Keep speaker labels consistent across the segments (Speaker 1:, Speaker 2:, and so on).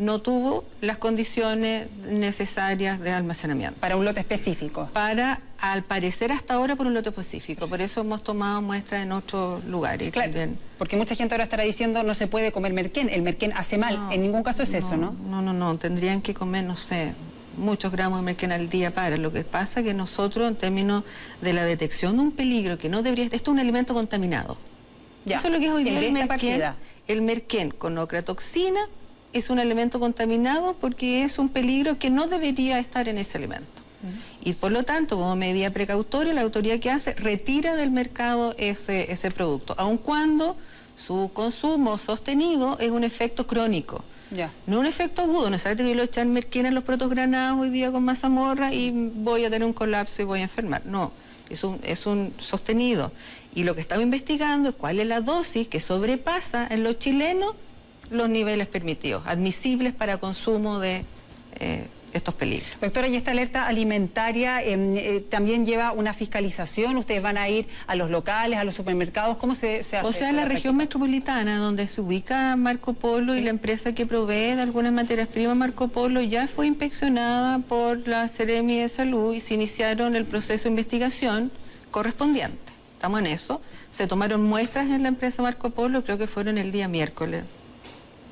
Speaker 1: no tuvo las condiciones necesarias de almacenamiento.
Speaker 2: Para un lote específico.
Speaker 1: Al parecer hasta ahora por un lote específico, por eso hemos tomado muestras en otros lugares.
Speaker 2: Claro, también. Porque mucha gente ahora estará diciendo no se puede comer merquén, el merquén hace mal, en ningún caso es eso, ¿no?
Speaker 1: No, tendrían que comer, no sé, muchos gramos de merquén al día para. Lo que pasa es que nosotros, en términos de la detección de un peligro que no debería... Esto es un alimento contaminado.
Speaker 2: Ya.
Speaker 1: Eso es lo que es hoy día el merquén. El merquén con ocratoxina es un alimento contaminado porque es un peligro que no debería estar en ese alimento. Y por lo tanto, como medida precautoria, la autoridad que hace, retira del mercado ese producto, aun cuando su consumo sostenido es un efecto crónico.
Speaker 2: Ya.
Speaker 1: No un efecto agudo, no es que yo le echar merquén en los protogranados hoy día con mazamorra y voy a tener un colapso y voy a enfermar. No, es un sostenido. Y lo que estamos investigando es cuál es la dosis que sobrepasa en los chilenos los niveles permitidos, admisibles para consumo de estos peligros.
Speaker 2: Doctora, ¿y esta alerta alimentaria también lleva una fiscalización? ¿Ustedes van a ir a los locales, a los supermercados? ¿Cómo se hace?
Speaker 1: O sea, en la región metropolitana, donde se ubica Marco Polo, sí, y la empresa que provee de algunas materias primas Marco Polo ya fue inspeccionada por la Seremi de Salud y se iniciaron el proceso de investigación correspondiente. Estamos en eso. Se tomaron muestras en la empresa Marco Polo, creo que fueron el día miércoles.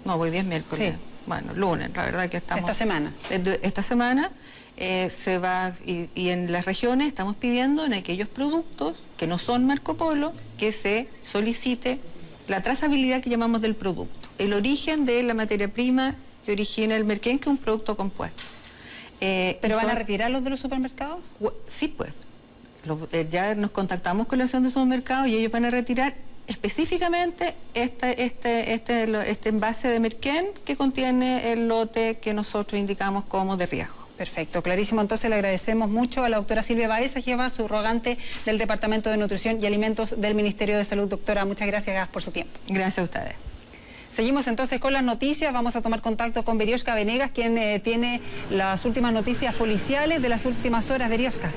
Speaker 1: No, hoy día es miércoles. Sí. Bueno, lunes, la verdad que estamos...
Speaker 2: Esta semana.
Speaker 1: Esta semana se va, y en las regiones estamos pidiendo en aquellos productos que no son Marco Polo, que se solicite la trazabilidad que llamamos del producto, el origen de la materia prima que origina el merquén, que es un producto compuesto.
Speaker 2: ¿Pero van a retirarlos de los supermercados?
Speaker 1: Sí, pues. Ya nos contactamos con la asociación de supermercados y ellos van a retirar específicamente este envase de merquén que contiene el lote que nosotros indicamos como de riesgo.
Speaker 2: Perfecto, clarísimo. Entonces le agradecemos mucho a la doctora Silvia Baeza, jefa subrogante del Departamento de Nutrición y Alimentos del Ministerio de Salud. Doctora, muchas gracias por su tiempo.
Speaker 1: Gracias a ustedes.
Speaker 2: Seguimos entonces con las noticias. Vamos a tomar contacto con Berioska Venegas, quien tiene las últimas noticias policiales de las últimas horas. Berioska.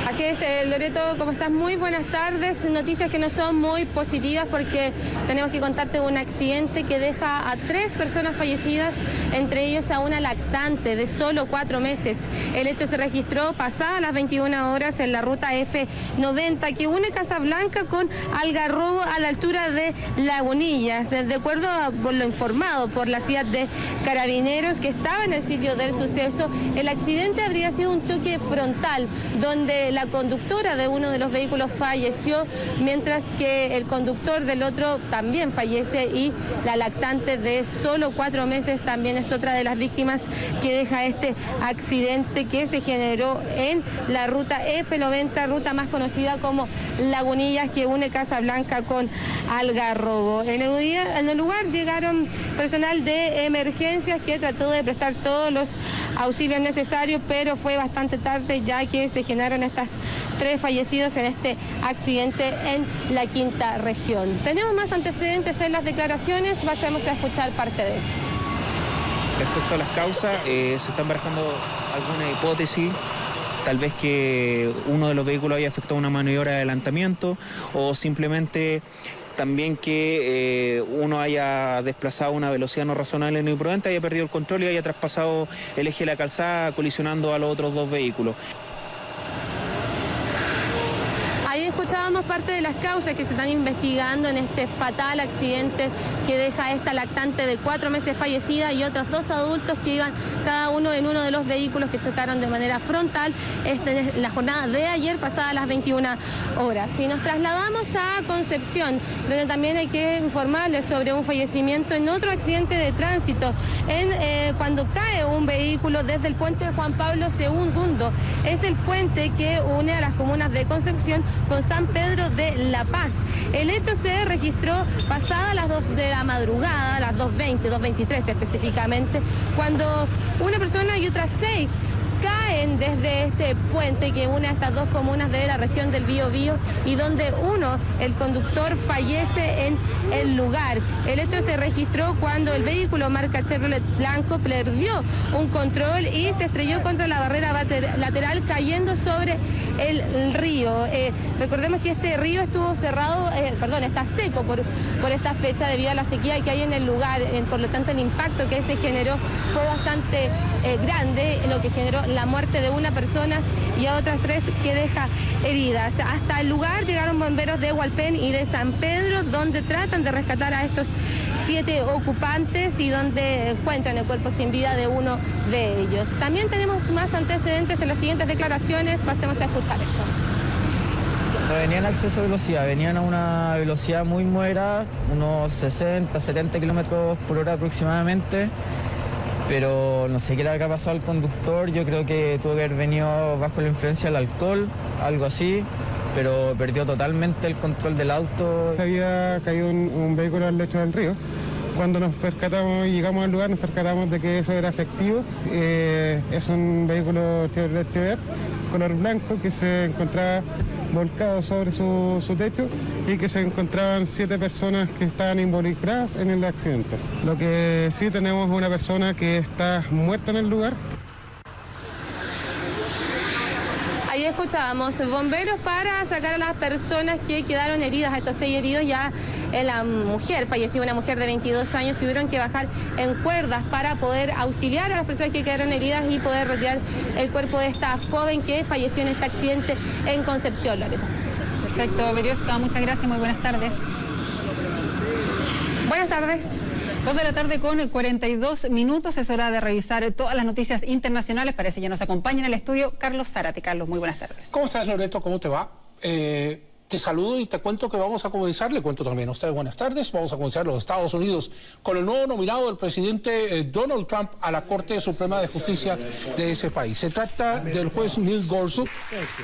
Speaker 3: Así es, Loreto, ¿cómo estás? Muy buenas tardes. Noticias que no son muy positivas porque tenemos que contarte un accidente que deja a 3 personas fallecidas, entre ellos a una lactante de solo 4 meses. El hecho se registró pasadas las 21 horas en la ruta F90 que une Casablanca con Algarrobo a la altura de Lagunillas. De acuerdo a lo informado por la ciudad de Carabineros que estaba en el sitio del suceso, el accidente habría sido un choque frontal donde la conductora de uno de los vehículos falleció, mientras que el conductor del otro también fallece y la lactante de solo 4 meses también es otra de las víctimas que deja este accidente que se generó en la ruta F90, ruta más conocida como Lagunillas, que une Casablanca con Algarrobo. En el lugar llegaron personal de emergencias que trató de prestar todos los auxilios necesarios, pero fue bastante tarde ya que se generaron estas 3 fallecidos en este accidente en la quinta región. Tenemos más antecedentes en las declaraciones, pasemos a escuchar parte de eso.
Speaker 4: Respecto a las causas, se están barajando alguna hipótesis, tal vez que uno de los vehículos haya efectuado una maniobra de adelantamiento o simplemente también que uno haya desplazado a una velocidad no razonable ni prudente, haya perdido el control y haya traspasado el eje de la calzada colisionando a los otros 2 vehículos.
Speaker 3: Ahí escuchábamos parte de las causas que se están investigando en este fatal accidente que deja esta lactante de 4 meses fallecida y otros 2 adultos que iban cada uno en uno de los vehículos que chocaron de manera frontal en la jornada de ayer pasada las 21 horas. Si nos trasladamos a Concepción, donde también hay que informarles sobre un fallecimiento en otro accidente de tránsito, cuando cae un vehículo desde el puente Juan Pablo II. Es el puente que une a las comunas de Concepción con San Pedro de La Paz. El hecho se registró pasadas las 2 de la madrugada, las 2:20, 2:23 específicamente, cuando una persona y otras 6 caen desde este puente que une a estas dos comunas de la región del Biobío y donde el conductor fallece en el lugar. El hecho se registró cuando el vehículo marca Chevrolet blanco perdió un control y se estrelló contra la barrera lateral cayendo sobre el río. Recordemos que este río estuvo cerrado, está seco por esta fecha debido a la sequía que hay en el lugar, por lo tanto el impacto que se generó fue bastante grande, lo que generó la muerte de una persona y a otras 3 que deja heridas. Hasta el lugar llegaron bomberos de Hualpén y de San Pedro, donde tratan de rescatar a estos 7 ocupantes y donde encuentran el cuerpo sin vida de uno de ellos. También tenemos más antecedentes en las siguientes declaraciones, pasemos a escuchar eso.
Speaker 5: No venían a exceso de velocidad, venían a una velocidad muy moderada, unos 60, 70 kilómetros por hora aproximadamente, pero no sé qué era lo que ha pasado al conductor. Yo creo que tuvo que haber venido bajo la influencia del alcohol, algo así, pero perdió totalmente el control del auto.
Speaker 6: Se había caído un vehículo al lecho del río. Cuando nos percatamos y llegamos al lugar, nos percatamos de que eso era efectivo. Es un vehículo Chevrolet color blanco que se encontraba volcado sobre su techo y que se encontraban 7 personas que estaban involucradas en el accidente. Lo que sí tenemos es una persona que está muerta en el lugar.
Speaker 3: Ahí escuchábamos bomberos para sacar a las personas que quedaron heridas, a estos 6 heridos. Ya la mujer, falleció una mujer de 22 años, tuvieron que bajar en cuerdas para poder auxiliar a las personas que quedaron heridas y poder retirar el cuerpo de esta joven que falleció en este accidente en Concepción, Loreto.
Speaker 2: Perfecto, Berioska, muchas gracias, muy buenas tardes.
Speaker 3: Buenas tardes.
Speaker 2: 2 de la tarde con 42 minutos, es hora de revisar todas las noticias internacionales. Para eso ya nos acompaña en el estudio Carlos Zárate. Carlos, muy buenas tardes.
Speaker 7: ¿Cómo estás, Loreto? ¿Cómo te va? Te saludo y te cuento que vamos a comenzar, le cuento también a ustedes buenas tardes, vamos a comenzar los Estados Unidos con el nuevo nominado del presidente Donald Trump a la Corte Suprema de Justicia de ese país. Se trata del juez Neil Gorsuch,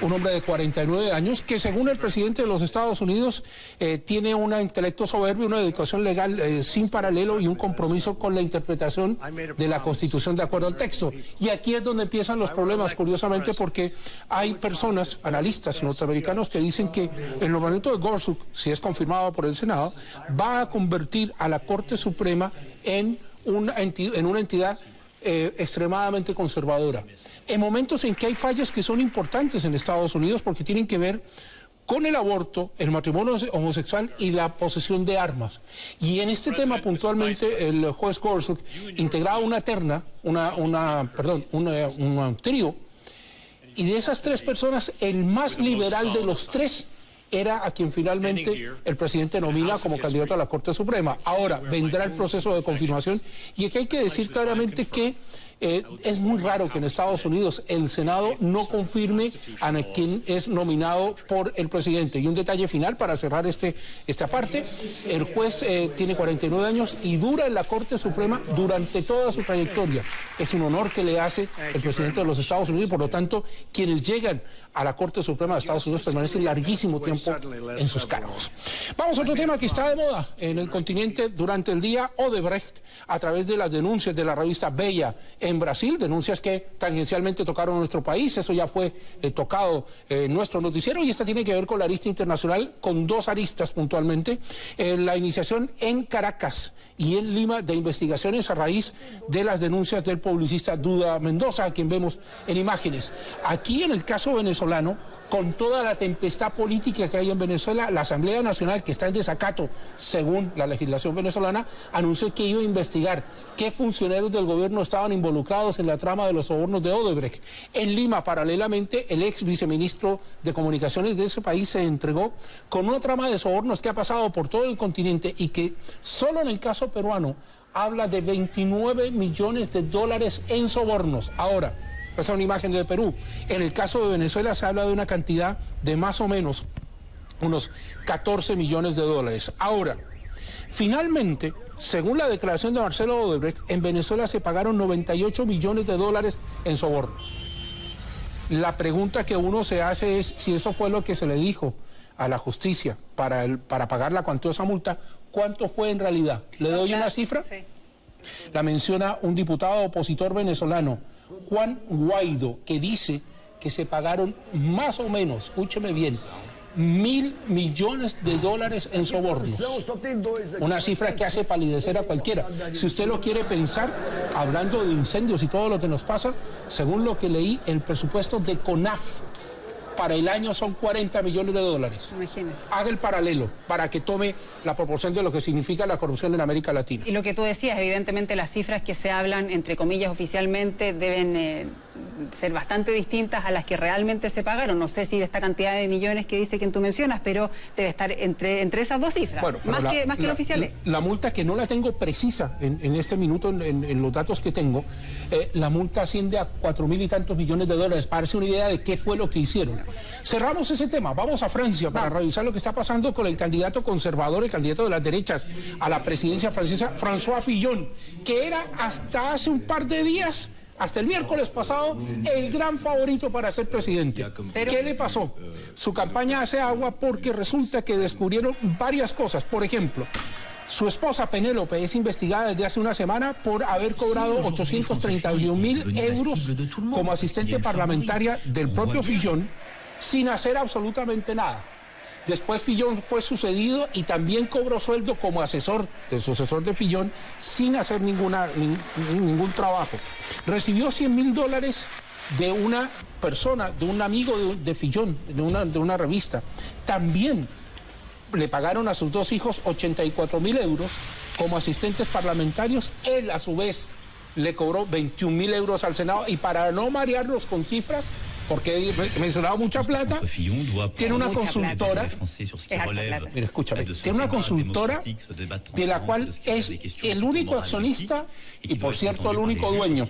Speaker 7: un hombre de 49 años, que según el presidente de los Estados Unidos tiene un intelecto soberbio, una educación legal sin paralelo y un compromiso con la interpretación de la Constitución de acuerdo al texto. Y aquí es donde empiezan los problemas, curiosamente, porque hay personas, analistas norteamericanos, que dicen que el nombramiento de Gorsuch, si es confirmado por el Senado, va a convertir a la Corte Suprema en una entidad extremadamente conservadora. En momentos en que hay fallas que son importantes en Estados Unidos porque tienen que ver con el aborto, el matrimonio homosexual y la posesión de armas. Y en este tema puntualmente el juez Gorsuch integraba una terna, un trío, y de esas 3 personas, el más liberal de los 3 era a quien finalmente el presidente nomina como candidato a la Corte Suprema. Ahora vendrá el proceso de confirmación y aquí hay que decir claramente que es muy raro que en Estados Unidos el Senado no confirme a quien es nominado por el presidente. Y un detalle final para cerrar esta parte, el juez tiene 49 años y dura en la Corte Suprema durante toda su trayectoria. Es un honor que le hace el presidente de los Estados Unidos y por lo tanto quienes llegan a la Corte Suprema de Estados Unidos permanecen larguísimo tiempo en sus cargos. Vamos a otro tema que está de moda en el continente durante el día. Odebrecht, a través de las denuncias de la revista Bella en Brasil, denuncias que tangencialmente tocaron nuestro país, eso ya fue tocado en nuestro noticiero y esta tiene que ver con la arista internacional, con 2 aristas puntualmente, la iniciación en Caracas y en Lima de investigaciones a raíz de las denuncias del publicista Duda Mendoza, a quien vemos en imágenes. Aquí en el caso venezolano, con toda la tempestad política que hay en Venezuela, la Asamblea Nacional, que está en desacato según la legislación venezolana, anunció que iba a investigar qué funcionarios del gobierno estaban involucrados en la trama de los sobornos de Odebrecht. En Lima, paralelamente, el ex viceministro de Comunicaciones de ese país se entregó con una trama de sobornos que ha pasado por todo el continente y que solo en el caso peruano habla de 29 millones de dólares en sobornos. Ahora, esa es una imagen de Perú. En el caso de Venezuela se habla de una cantidad de más o menos unos 14 millones de dólares. Ahora, finalmente, según la declaración de Marcelo Odebrecht, en Venezuela se pagaron 98 millones de dólares en sobornos. La pregunta que uno se hace es si eso fue lo que se le dijo a la justicia para pagar la cuantiosa multa, ¿cuánto fue en realidad? ¿Le doy una cifra?
Speaker 2: Sí.
Speaker 7: La menciona un diputado opositor venezolano, Juan Guaidó, que dice que se pagaron más o menos, escúcheme bien, $1.000 millones en sobornos. Una cifra que hace palidecer a cualquiera. Si usted lo quiere pensar, hablando de incendios y todo lo que nos pasa, según lo que leí, el presupuesto de CONAF para el año son $40 millones.
Speaker 2: Imagínese.
Speaker 7: Haga el paralelo para que tome la proporción de lo que significa la corrupción en América Latina.
Speaker 2: Y lo que tú decías, evidentemente las cifras que se hablan, entre comillas, oficialmente, deben ser bastante distintas a las que realmente se pagaron. No sé si de esta cantidad de millones que dice quien tú mencionas, pero debe estar entre esas dos cifras, bueno, más que lo oficial.
Speaker 7: La multa, que no la tengo precisa en este minuto en los datos que tengo, la multa asciende a 4.000 y tantos millones de dólares, para darse una idea de qué fue lo que hicieron. Cerramos ese tema, vamos a Francia para revisar lo que está pasando con el candidato conservador, el candidato de las derechas a la presidencia francesa, François Fillon, que era hasta hace un par de días, hasta el miércoles pasado, el gran favorito para ser presidente. ¿Qué le pasó? Su campaña hace agua porque resulta que descubrieron varias cosas. Por ejemplo, su esposa Penélope es investigada desde hace una semana por haber cobrado 831.000 euros como asistente parlamentaria del propio Fillon sin hacer absolutamente nada. Después Fillon fue sucedido y también cobró sueldo como asesor, del sucesor de Fillon, sin hacer ningún trabajo. Recibió $100.000 de una persona, de un amigo de Fillon, de una revista. También le pagaron a sus dos hijos 84.000 euros como asistentes parlamentarios. Él, a su vez, le cobró 21.000 euros al Senado, y para no marearlos con cifras, porque he mencionado mucha plata, tiene una consultora, mira, escúchame, tiene una consultora de la cual es el único accionista y, por cierto, el único dueño,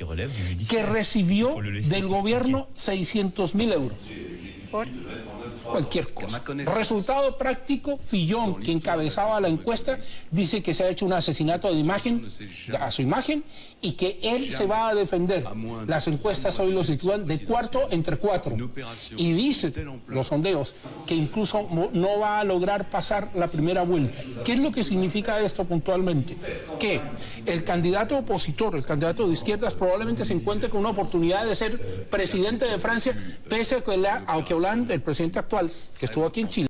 Speaker 7: que recibió del gobierno 600.000 euros. ¿Por? Cualquier cosa. Resultado práctico, Fillon, que encabezaba la encuesta, dice que se ha hecho un asesinato de imagen, a su imagen, y que él se va a defender. Las encuestas hoy lo sitúan de cuarto entre cuatro. Y dicen los sondeos que incluso no va a lograr pasar la primera vuelta. ¿Qué es lo que significa esto puntualmente? Que el candidato opositor, el candidato de izquierdas, probablemente se encuentre con una oportunidad de ser presidente de Francia, pese a que Hollande, el presidente actual, que estuvo aquí en Chile,